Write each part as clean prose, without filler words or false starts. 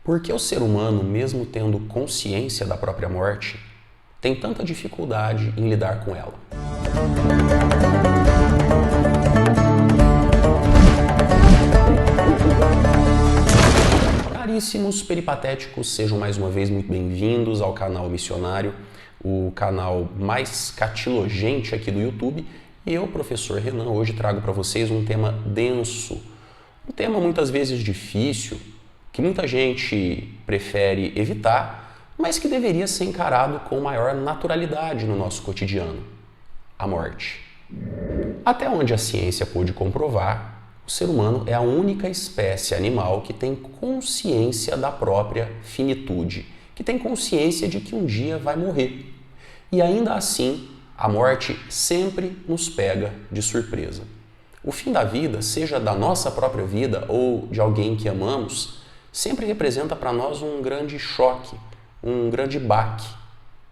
Por que o ser humano, mesmo tendo consciência da própria morte, tem tanta dificuldade em lidar com ela? Caríssimos peripatéticos, sejam mais uma vez muito bem-vindos ao canal Missionário, o canal mais catilogente aqui do YouTube. E eu, professor Renan, hoje trago para vocês um tema denso, um tema muitas vezes difícil, que muita gente prefere evitar, mas que deveria ser encarado com maior naturalidade no nosso cotidiano: a morte. Até onde a ciência pôde comprovar, o ser humano é a única espécie animal que tem consciência da própria finitude, que tem consciência de que um dia vai morrer. E ainda assim, a morte sempre nos pega de surpresa. O fim da vida, seja da nossa própria vida ou de alguém que amamos, sempre representa para nós um grande choque, um grande baque.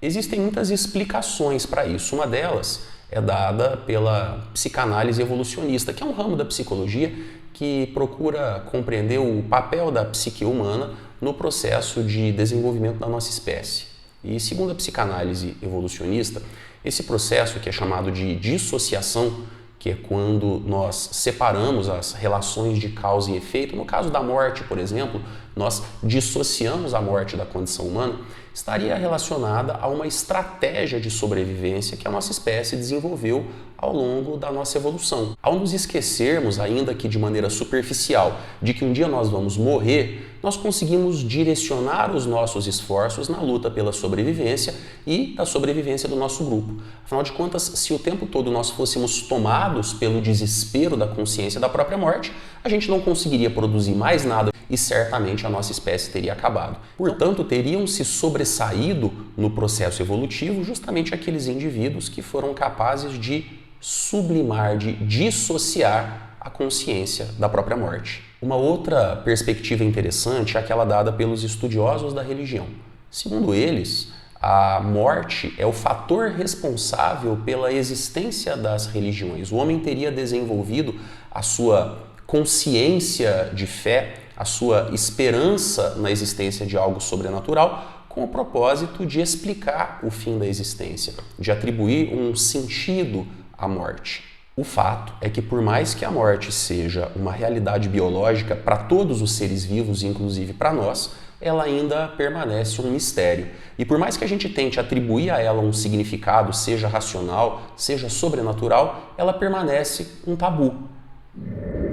Existem muitas explicações para isso. Uma delas é dada pela psicanálise evolucionista, que é um ramo da psicologia que procura compreender o papel da psique humana no processo de desenvolvimento da nossa espécie. E segundo a psicanálise evolucionista, esse processo, que é chamado de dissociação, que é quando nós separamos as relações de causa e efeito, no caso da morte, por exemplo, nós dissociamos a morte da condição humana, estaria relacionada a uma estratégia de sobrevivência que a nossa espécie desenvolveu ao longo da nossa evolução. Ao nos esquecermos, ainda que de maneira superficial, de que um dia nós vamos morrer, nós conseguimos direcionar os nossos esforços na luta pela sobrevivência e da sobrevivência do nosso grupo. Afinal de contas, se o tempo todo nós fôssemos tomados pelo desespero da consciência da própria morte, a gente não conseguiria produzir mais nada e certamente a nossa espécie teria acabado. Portanto, teriam se sobressaído no processo evolutivo justamente aqueles indivíduos que foram capazes de sublimar, de dissociar a consciência da própria morte. Uma outra perspectiva interessante é aquela dada pelos estudiosos da religião. Segundo eles, a morte é o fator responsável pela existência das religiões. O homem teria desenvolvido a sua consciência de fé, a sua esperança na existência de algo sobrenatural, com o propósito de explicar o fim da existência, de atribuir um sentido à morte. O fato é que, por mais que a morte seja uma realidade biológica para todos os seres vivos, inclusive para nós, ela ainda permanece um mistério. E por mais que a gente tente atribuir a ela um significado, seja racional, seja sobrenatural, ela permanece um tabu.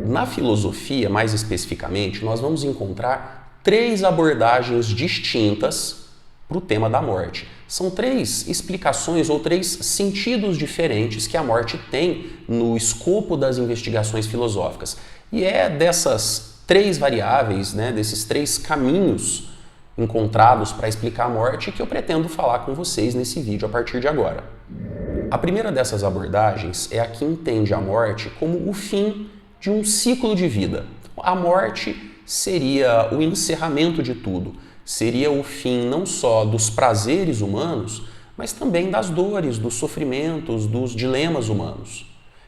Na filosofia, mais especificamente, nós vamos encontrar 3 abordagens distintas para o tema da morte. São 3 explicações ou 3 sentidos diferentes que a morte tem no escopo das investigações filosóficas. E é dessas 3 variáveis, desses 3 caminhos encontrados para explicar a morte que eu pretendo falar com vocês nesse vídeo a partir de agora. A primeira dessas abordagens é a que entende a morte como o fim de um ciclo de vida. A morte seria o encerramento de tudo, seria o fim não só dos prazeres humanos, mas também das dores, dos sofrimentos, dos dilemas humanos.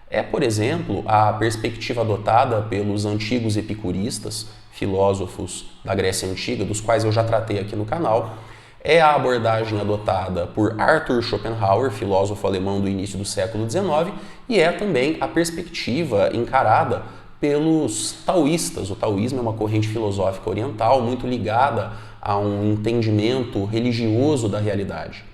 É, por exemplo, a perspectiva adotada pelos antigos epicuristas, filósofos da Grécia Antiga, dos quais eu já tratei aqui no canal. É a abordagem adotada por Arthur Schopenhauer, filósofo alemão do início do século XIX, e é também a perspectiva encarada pelos taoístas. O taoísmo é uma corrente filosófica oriental muito ligada a um entendimento religioso da realidade.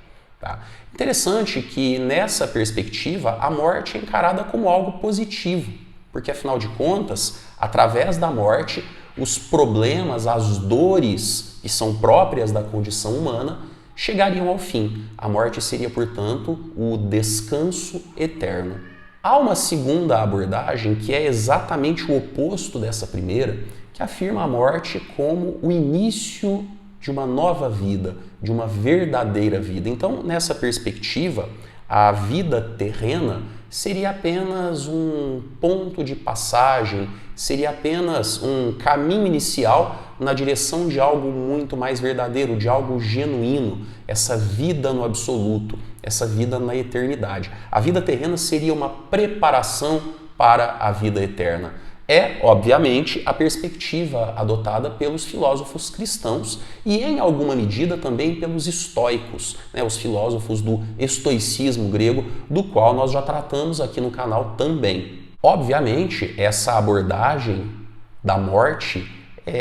Interessante que nessa perspectiva a morte é encarada como algo positivo, porque afinal de contas, através da morte, os problemas, as dores que são próprias da condição humana chegariam ao fim. A morte seria, portanto, o descanso eterno. Há uma segunda abordagem que é exatamente o oposto dessa primeira, que afirma a morte como o início de uma nova vida, de uma verdadeira vida. Então, nessa perspectiva, a vida terrena seria apenas um ponto de passagem, seria apenas um caminho inicial na direção de algo muito mais verdadeiro, de algo genuíno, essa vida no absoluto, essa vida na eternidade. A vida terrena seria uma preparação para a vida eterna. É, obviamente, a perspectiva adotada pelos filósofos cristãos e, em alguma medida, também pelos estoicos, né, os filósofos do estoicismo grego, do qual nós já tratamos aqui no canal também. Obviamente, essa abordagem da morte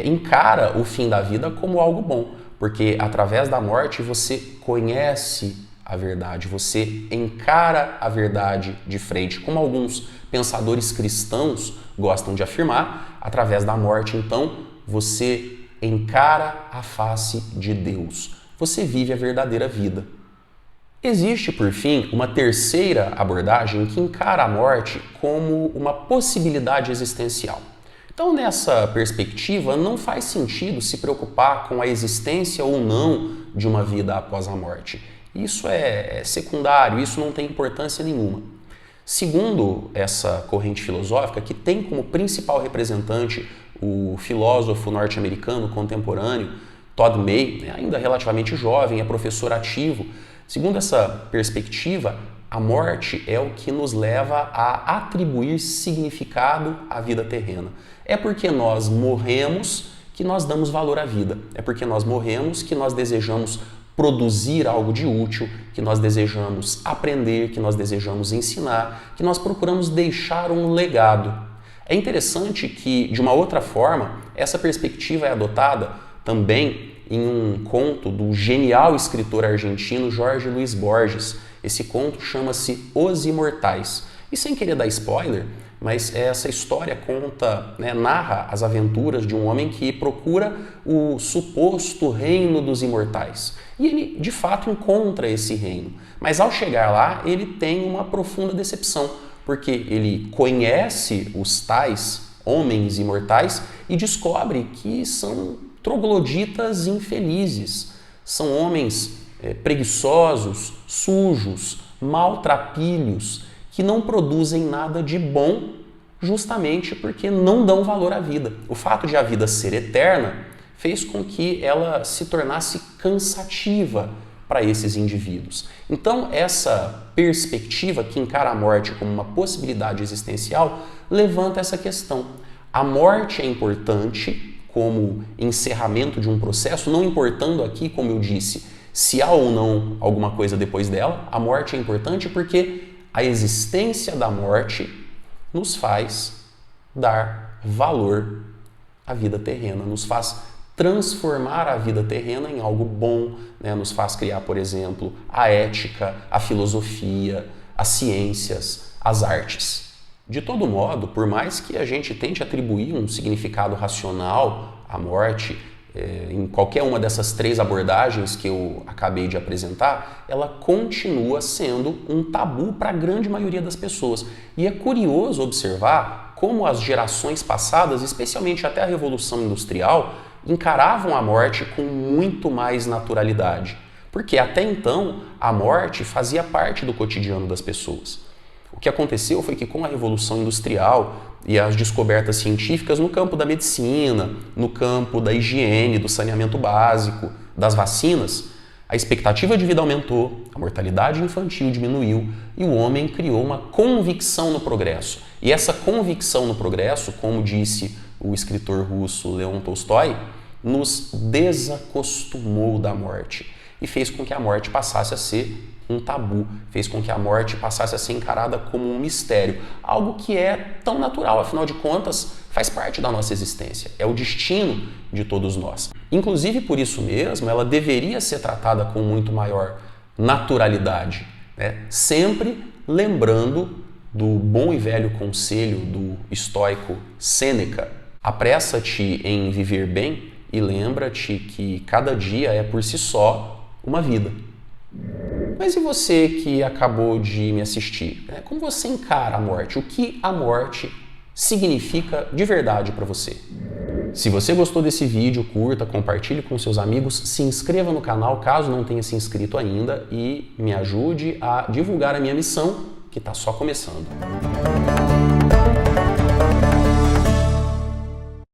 encara o fim da vida como algo bom, porque através da morte você conhece a verdade, você encara a verdade de frente, como alguns pensadores cristãos gostam de afirmar. Através da morte, então, você encara a face de Deus, você vive a verdadeira vida. Existe, por fim, uma terceira abordagem que encara a morte como uma possibilidade existencial. Então, nessa perspectiva, não faz sentido se preocupar com a existência ou não de uma vida após a morte. Isso é secundário, isso não tem importância nenhuma. Segundo essa corrente filosófica, que tem como principal representante o filósofo norte-americano contemporâneo Todd May, ainda relativamente jovem, é professor ativo, segundo essa perspectiva, a morte é o que nos leva a atribuir significado à vida terrena. É porque nós morremos que nós damos valor à vida. É porque nós morremos que nós desejamos produzir algo de útil, que nós desejamos aprender, que nós desejamos ensinar, que nós procuramos deixar um legado. É interessante que, de uma outra forma, essa perspectiva é adotada também em um conto do genial escritor argentino Jorge Luis Borges. Esse conto chama-se Os Imortais. E sem querer dar spoiler, mas essa história conta, narra as aventuras de um homem que procura o suposto reino dos imortais. E ele, de fato, encontra esse reino. Mas ao chegar lá, ele tem uma profunda decepção, porque ele conhece os tais homens imortais e descobre que são trogloditas infelizes. São homens preguiçosos, sujos, maltrapilhos, que não produzem nada de bom justamente porque não dão valor à vida. O fato de a vida ser eterna fez com que ela se tornasse cansativa para esses indivíduos. Então, essa perspectiva que encara a morte como uma possibilidade existencial levanta essa questão. A morte é importante como encerramento de um processo, não importando aqui, como eu disse, se há ou não alguma coisa depois dela. A morte é importante porque a existência da morte nos faz dar valor à vida terrena, nos faz transformar a vida terrena em algo bom, nos faz criar, por exemplo, a ética, a filosofia, as ciências, as artes. De todo modo, por mais que a gente tente atribuir um significado racional à morte, em qualquer uma dessas três abordagens que eu acabei de apresentar, ela continua sendo um tabu para a grande maioria das pessoas. E é curioso observar como as gerações passadas, especialmente até a Revolução Industrial, encaravam a morte com muito mais naturalidade. Porque até então a morte fazia parte do cotidiano das pessoas. O que aconteceu foi que com a Revolução Industrial e as descobertas científicas no campo da medicina, no campo da higiene, do saneamento básico, das vacinas, a expectativa de vida aumentou, a mortalidade infantil diminuiu e o homem criou uma convicção no progresso. E essa convicção no progresso, como disse o escritor russo Leon Tolstói, nos desacostumou da morte e fez com que a morte passasse a ser um tabu, fez com que a morte passasse a ser encarada como um mistério, algo que é tão natural, afinal de contas, faz parte da nossa existência, é o destino de todos nós. Inclusive, por isso mesmo, ela deveria ser tratada com muito maior naturalidade, sempre lembrando do bom e velho conselho do estoico Sêneca: apressa-te em viver bem e lembra-te que cada dia é por si só uma vida. Mas e você que acabou de me assistir? Como você encara a morte? O que a morte significa de verdade para você? Se você gostou desse vídeo, curta, compartilhe com seus amigos, se inscreva no canal caso não tenha se inscrito ainda e me ajude a divulgar a minha missão, que está só começando.